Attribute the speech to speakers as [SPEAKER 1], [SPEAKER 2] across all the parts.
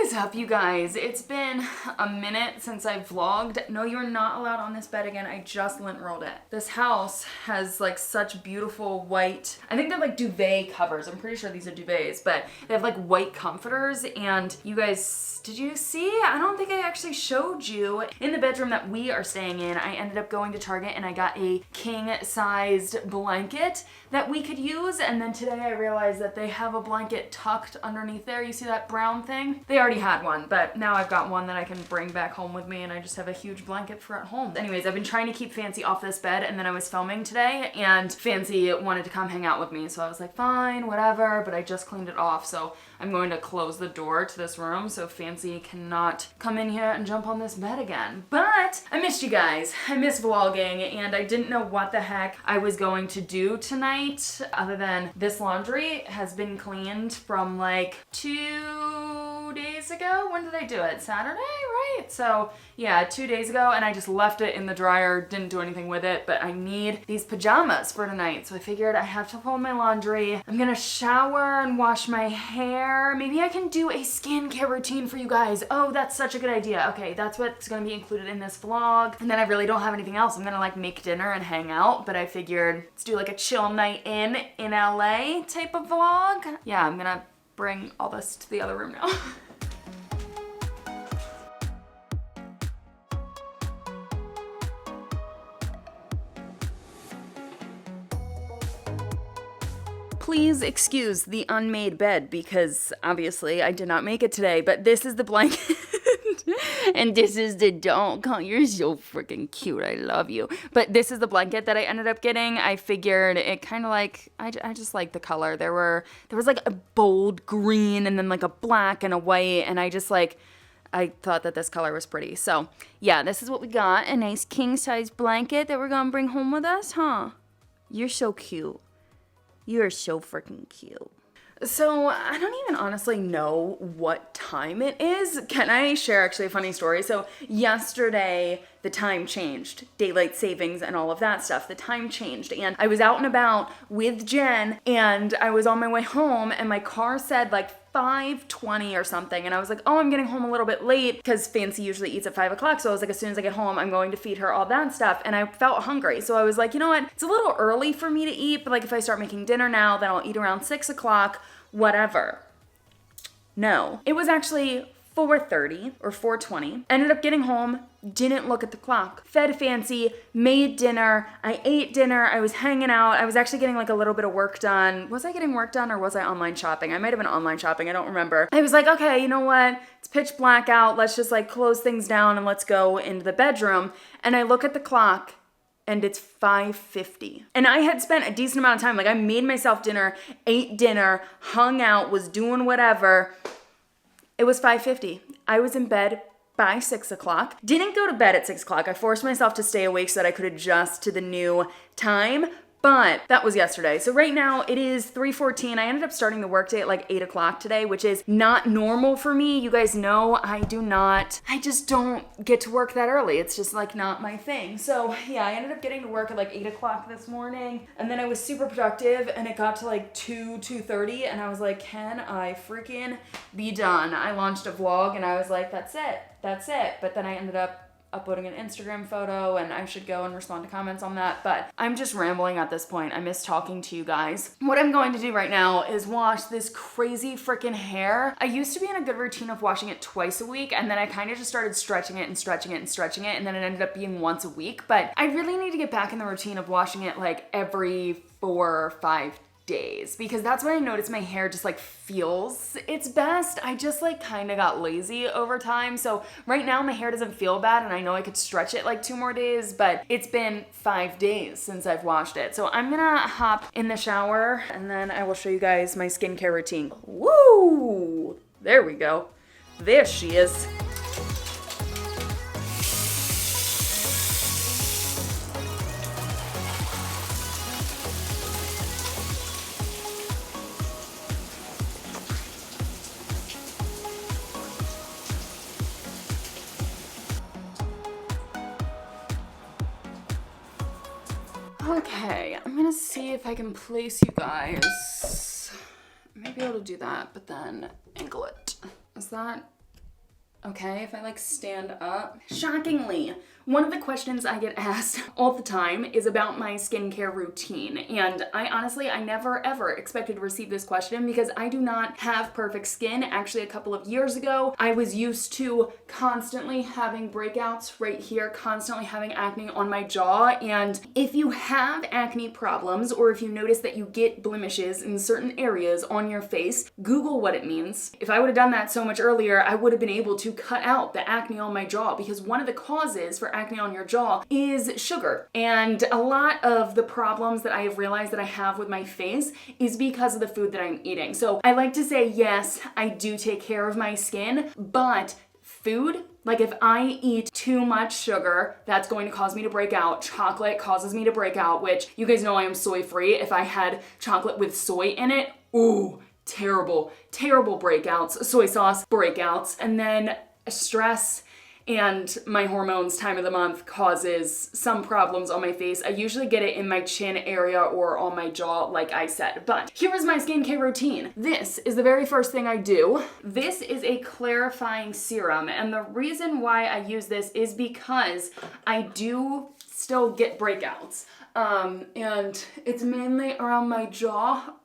[SPEAKER 1] is up, you guys? It's been a minute since I vlogged. No, you're not allowed on this bed again. I just lint rolled it. This house has like such beautiful white, I think they're like duvet covers. I'm pretty sure these are duvets, but they have like white comforters. And you guys, did you see? I don't think I actually showed you. In the bedroom that we are staying in, I ended up going to Target and I got a king-sized blanket that we could use. And then today I realized that they have a blanket tucked underneath there. You see that brown thing? They already had one, but now I've got one that I can bring back home with me, and I just have a huge blanket for at home. Anyways, I've been trying to keep Fancy off this bed, and then I was filming today and Fancy wanted to come hang out with me. So I was like, fine, whatever, but I just cleaned it off. So I'm going to close the door to this room so Fancy cannot come in here and jump on this bed again. But I missed you guys. I miss vlogging, and I didn't know what the heck I was going to do tonight other than this laundry has been cleaned from like 2 days ago. When did I do it? Saturday, right? So yeah, 2 days ago, and I just left it in the dryer, didn't do anything with it, but I need these pajamas for tonight. So I figured I have to fold my laundry. I'm gonna shower and wash my hair. Maybe I can do a skincare routine for you guys. Oh, that's such a good idea. Okay, that's what's gonna be included in this vlog. And then I really don't have anything else. I'm gonna like make dinner and hang out, but I figured let's do like a chill night in LA type of vlog. Yeah, I'm gonna bring all this to the other room now. Please excuse the unmade bed because obviously I did not make it today, but this is the blanket and this is the dog. Oh, you're so freaking cute. I love you. But this is the blanket that I ended up getting. I figured it kind of like, I just like the color. There was like a bold green and then like a black and a white, and I thought that this color was pretty. So yeah, this is what we got. A nice king size blanket that we're gonna bring home with us, huh? You're so cute. You're so freaking cute. So I don't even honestly know what time it is. Can I share actually a funny story? So yesterday, the time changed. Daylight savings and all of that stuff. The time changed. And I was out and about with Jen, and I was on my way home, and my car said like 5:20 or something, and I was like, oh, I'm getting home a little bit late because Fancy usually eats at 5 o'clock. So I was like, as soon as I get home, I'm going to feed her, all that stuff. And I felt hungry, so I was like, you know what, it's a little early for me to eat, but like if I start making dinner now, then I'll eat around 6 o'clock, whatever. No, it was actually 4:30 or 4:20. Ended up getting home, didn't look at the clock. Fed Fancy, made dinner, I ate dinner, I was hanging out, I was actually getting like a little bit of work done. Was I getting work done or was I online shopping? I might have been online shopping, I don't remember. I was like, okay, you know what? It's pitch black out, let's just like close things down and let's go into the bedroom. And I look at the clock and it's 5:50. And I had spent a decent amount of time, like I made myself dinner, ate dinner, hung out, was doing whatever. It was 5:50. I was in bed by 6 o'clock. Didn't go to bed at 6 o'clock. I forced myself to stay awake so that I could adjust to the new time. But that was yesterday. So right now it is 3:14. I ended up starting the workday at like 8 o'clock today, which is not normal for me. You guys know I just don't get to work that early. It's just like not my thing. So yeah, I ended up getting to work at like 8 o'clock this morning, and then I was super productive and it got to like 2:30 and I was like, can I freaking be done? I launched a vlog and I was like, that's it. But then I ended up uploading an Instagram photo, and I should go and respond to comments on that, but I'm just rambling at this point. I miss talking to you guys. What I'm going to do right now is wash this crazy freaking hair. I used to be in a good routine of washing it twice a week, and then I kind of just started stretching it, and then it ended up being once a week, but I really need to get back in the routine of washing it like every 4 or 5 days, because that's when I noticed my hair just like feels its best. I just like kind of got lazy over time. So right now my hair doesn't feel bad, and I know I could stretch it like 2 more days, but it's been 5 days since I've washed it. So I'm gonna hop in the shower and then I will show you guys my skincare routine. Woo! There we go. There she is. Okay, I'm gonna see if I can place you guys. I may be able to do that, but then angle it. Is that okay, if I like stand up. Shockingly, one of the questions I get asked all the time is about my skincare routine. And I never ever expected to receive this question because I do not have perfect skin. Actually, a couple of years ago, I was used to constantly having breakouts right here, constantly having acne on my jaw. And if you have acne problems, or if you notice that you get blemishes in certain areas on your face, Google what it means. If I would have done that so much earlier, I would have been able to cut out the acne on my jaw, because one of the causes for acne on your jaw is sugar. And a lot of the problems that I have realized that I have with my face is because of the food that I'm eating. So I like to say, yes, I do take care of my skin, but food, like if I eat too much sugar, that's going to cause me to break out. Chocolate causes me to break out, which you guys know I am soy free. If I had chocolate with soy in it, ooh, terrible breakouts, soy sauce breakouts. And then stress and my hormones time of the month causes some problems on my face. I usually get it in my chin area or on my jaw, like I said. But here is my skincare routine. This is the very first thing I do. This is a clarifying serum, and the reason why I use this is because I do still get breakouts. And it's mainly around my jaw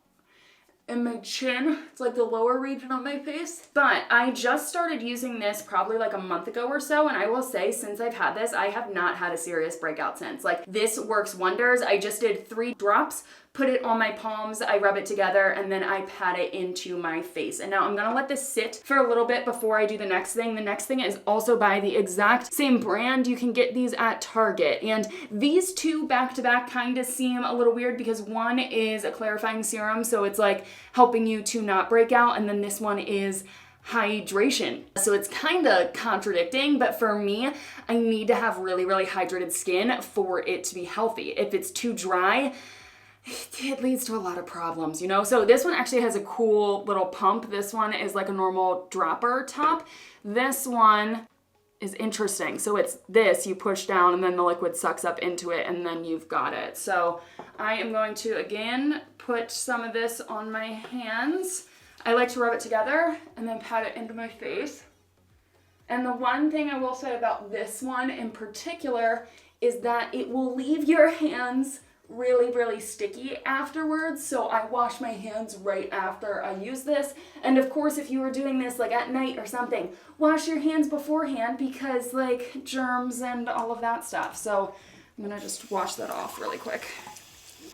[SPEAKER 1] and my chin. It's like the lower region of my face. But I just started using this probably like a month ago or so, and I will say since I've had this, I have not had a serious breakout since. Like, this works wonders. I just did 3 drops, put it on my palms, I rub it together, and then I pat it into my face. And now I'm gonna let this sit for a little bit before I do the next thing. The next thing is also by the exact same brand. You can get these at Target. And these two back to back kind of seem a little weird because one is a clarifying serum, so it's like helping you to not break out, and then this one is hydration. So it's kind of contradicting, but for me, I need to have really, really hydrated skin for it to be healthy. If it's too dry, it leads to a lot of problems, you know? So this one actually has a cool little pump. This one is like a normal dropper top. This one is interesting. So it's this, you push down and then the liquid sucks up into it and then you've got it. So I am going to, again, put some of this on my hands. I like to rub it together and then pat it into my face. And the one thing I will say about this one in particular is that it will leave your hands really, really sticky afterwards. So I wash my hands right after I use this. And of course, if you were doing this like at night or something, wash your hands beforehand because like germs and all of that stuff. So I'm gonna just wash that off really quick.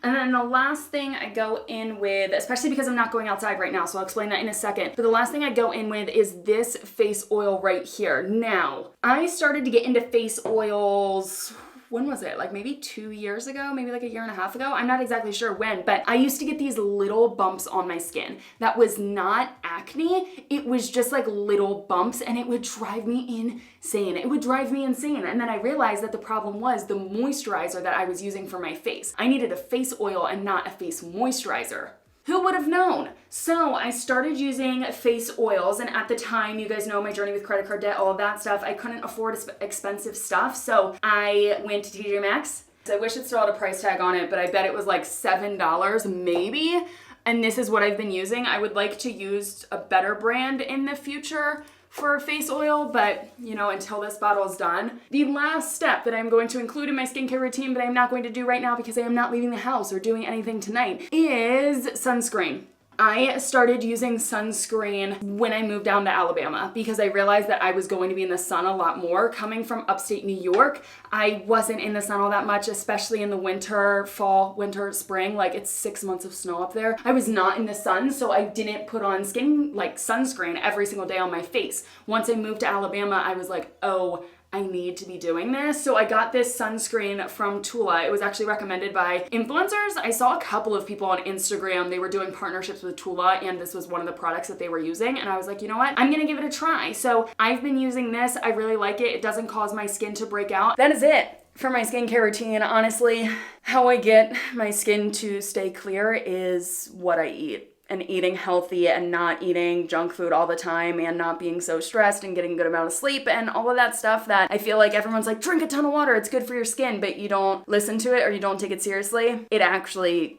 [SPEAKER 1] And then the last thing I go in with, especially because I'm not going outside right now, so I'll explain that in a second, but the last thing I go in with is this face oil right here. Now, I started to get into face oils, when was it? Like maybe 2 years ago, maybe like a year and a half ago. I'm not exactly sure when, but I used to get these little bumps on my skin. That was not acne. It was just like little bumps and it would drive me insane. It would drive me insane. And then I realized that the problem was the moisturizer that I was using for my face. I needed a face oil and not a face moisturizer. Who would have known? So I started using face oils, and at the time, you guys know my journey with credit card debt, all of that stuff, I couldn't afford expensive stuff, so I went to TJ Maxx. I wish it still had a price tag on it, but I bet it was like $7 maybe, and this is what I've been using. I would like to use a better brand in the future for face oil, but you know, until this bottle is done. The last step that I'm going to include in my skincare routine, but I'm not going to do right now because I am not leaving the house or doing anything tonight, is sunscreen. I started using sunscreen when I moved down to Alabama because I realized that I was going to be in the sun a lot more. Coming from upstate New York, I wasn't in the sun all that much, especially in the winter, fall, winter, spring, like it's 6 months of snow up there. I was not in the sun, so I didn't put on sunscreen every single day on my face. Once I moved to Alabama, I was like, oh, I need to be doing this. So I got this sunscreen from Tula. It was actually recommended by influencers. I saw a couple of people on Instagram. They were doing partnerships with Tula and this was one of the products that they were using. And I was like, you know what? I'm gonna give it a try. So I've been using this. I really like it. It doesn't cause my skin to break out. That is it for my skincare routine. Honestly, how I get my skin to stay clear is what I eat. And eating healthy and not eating junk food all the time and not being so stressed and getting a good amount of sleep and all of that stuff that I feel like everyone's like, drink a ton of water, it's good for your skin, but you don't listen to it or you don't take it seriously. It actually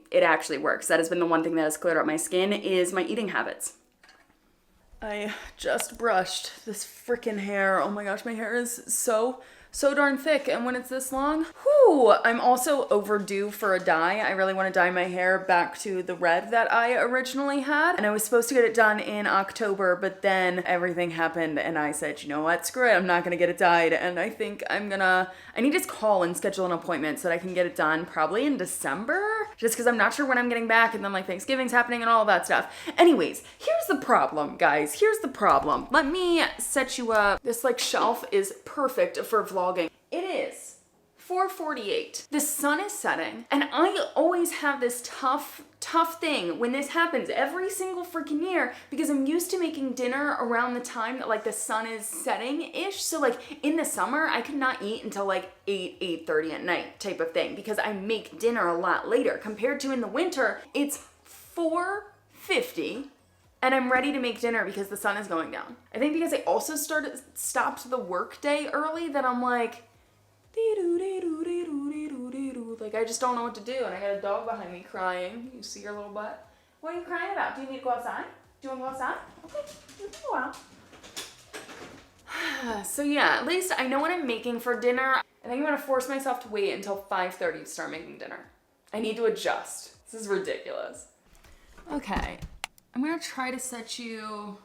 [SPEAKER 1] works. That has been the one thing that has cleared up my skin is my eating habits. I just brushed this freaking hair. Oh my gosh, my hair is so darn thick, and when it's this long, whew, I'm also overdue for a dye. I really want to dye my hair back to the red that I originally had, and I was supposed to get it done in October, but then everything happened, and I said, you know what, screw it, I'm not gonna get it dyed, and I think I need to call and schedule an appointment so that I can get it done probably in December, just because I'm not sure when I'm getting back, and then like Thanksgiving's happening and all that stuff. Anyways, here's the problem, guys. Here's the problem. Let me set you up. This like shelf is perfect for vlogging. It is 4:48. The sun is setting, and I always have this tough thing when this happens every single freaking year, because I'm used to making dinner around the time that like the sun is setting-ish. So like in the summer, I could not eat until like 8:30 at night type of thing, because I make dinner a lot later compared to in the winter. It's 4:50. And I'm ready to make dinner because the sun is going down. I think because I also stopped the workday early, that I'm like I just don't know what to do, and I got a dog behind me crying. You see your little butt? What are you crying about? Do you need to go outside? Do you want to go outside? Okay, you can go out. So yeah, at least I know what I'm making for dinner. I think I'm gonna force myself to wait until 5:30 to start making dinner. I need to adjust. This is ridiculous. Okay. I'm gonna try to set you,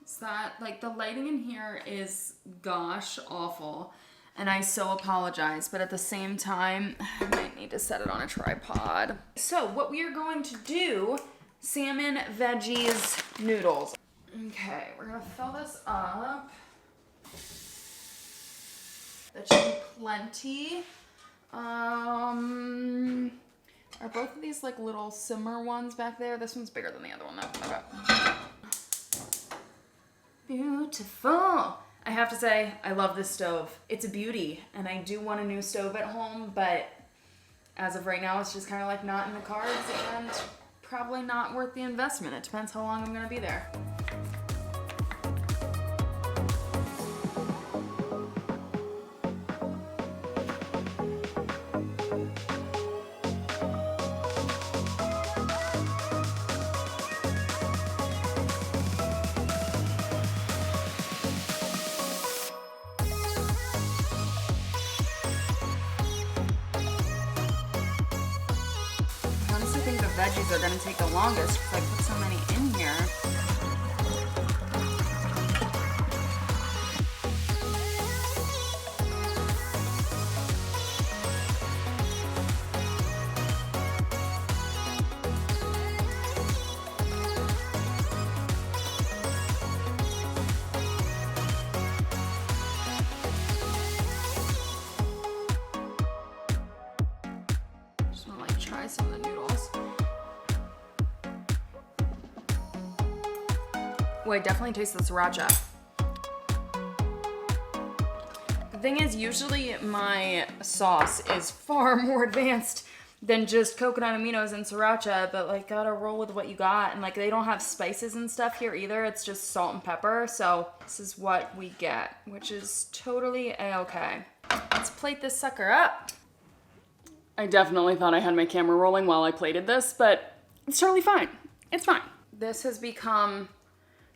[SPEAKER 1] is that, like, the lighting in here is gosh awful, and I so apologize, but at the same time, I might need to set it on a tripod. So what we are going to do, salmon, veggies, noodles. Okay, we're gonna fill this up. That should be plenty. Are both of these like little simmer ones back there? This one's bigger than the other one though. Okay. Beautiful. I have to say, I love this stove. It's a beauty, and I do want a new stove at home, but as of right now, it's just kind of like not in the cards, and probably not worth the investment. It depends how long I'm gonna be there. I think the veggies are gonna take the longest because I put so many in here. Just wanna like try some of the noodles. Oh, I definitely taste the sriracha. The thing is, usually my sauce is far more advanced than just coconut aminos and sriracha, but like gotta roll with what you got. And like they don't have spices and stuff here either. It's just salt and pepper. So this is what we get, which is totally a-okay. Let's plate this sucker up. I definitely thought I had my camera rolling while I plated this, but it's totally fine. It's fine. This has become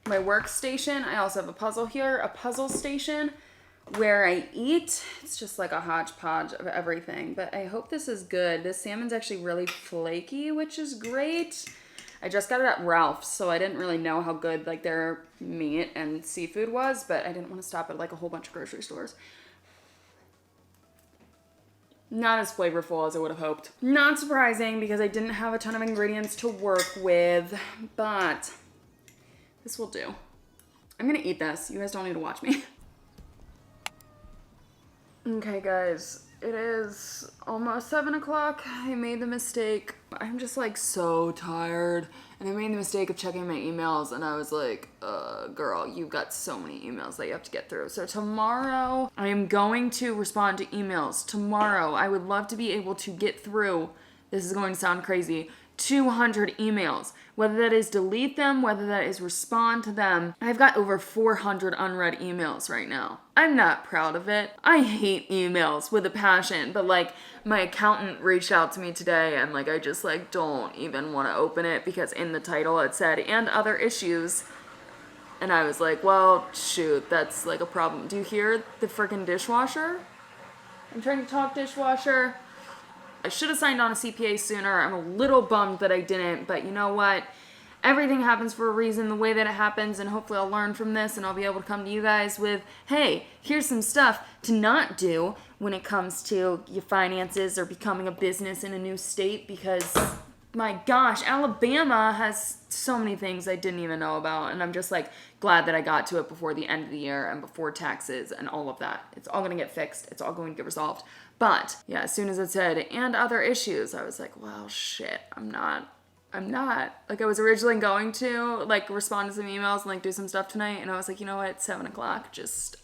[SPEAKER 1] my workstation. I also have a puzzle here, a puzzle station where I eat. It's just like a hodgepodge of everything, but I hope this is good. This salmon's actually really flaky, which is great. I just got it at Ralph's, so I didn't really know how good like their meat and seafood was, but I didn't want to stop at like a whole bunch of grocery stores. Not as flavorful as I would have hoped. Not surprising because I didn't have a ton of ingredients to work with, but this will do. I'm gonna eat this. You guys don't need to watch me. Okay guys, it is almost 7 o'clock. I made the mistake. I'm just like so tired. And I made the mistake of checking my emails and I was like, girl, you've got so many emails that you have to get through. So tomorrow I am going to respond to emails. Tomorrow I would love to be able to get through, this is going to sound crazy, 200 emails. Whether that is delete them, whether that is respond to them. I've got over 400 unread emails right now. I'm not proud of it. I hate emails with a passion, but like my accountant reached out to me today and like I just like don't even want to open it because in the title it said, and other issues. And I was like, well, shoot, that's like a problem. Do you hear the freaking dishwasher? I'm trying to talk dishwasher. I should have signed on a CPA sooner. I'm a little bummed that I didn't, but you know what? Everything happens for a reason, the way that it happens, and hopefully I'll learn from this and I'll be able to come to you guys with, hey, here's some stuff to not do when it comes to your finances or becoming a business in a new state, because my gosh, Alabama has so many things I didn't even know about, and I'm just like glad that I got to it before the end of the year and before taxes and all of that. It's all going to get fixed. It's all going to get resolved. But yeah, as soon as it said, and other issues, I was like, well, shit, I'm not. Like, I was originally going to, like, respond to some emails and, like, do some stuff tonight, and I was like, you know what, 7 o'clock, just...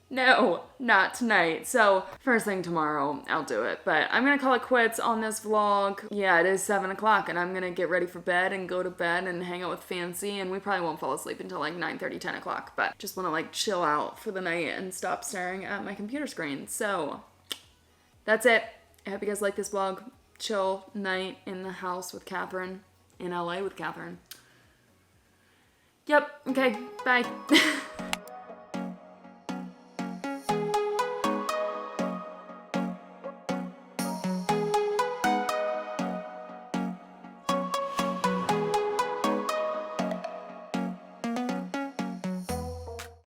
[SPEAKER 1] No, not tonight. So, first thing tomorrow, I'll do it. But I'm gonna call it quits on this vlog. Yeah, it is 7 o'clock, and I'm gonna get ready for bed and go to bed and hang out with Fancy, and we probably won't fall asleep until, like, 9:30, 10 o'clock, but just wanna, like, chill out for the night and stop staring at my computer screen. So, that's it. I hope you guys like this vlog. Chill night in the house with Cathrin, in LA with Cathrin. Yep, okay, bye.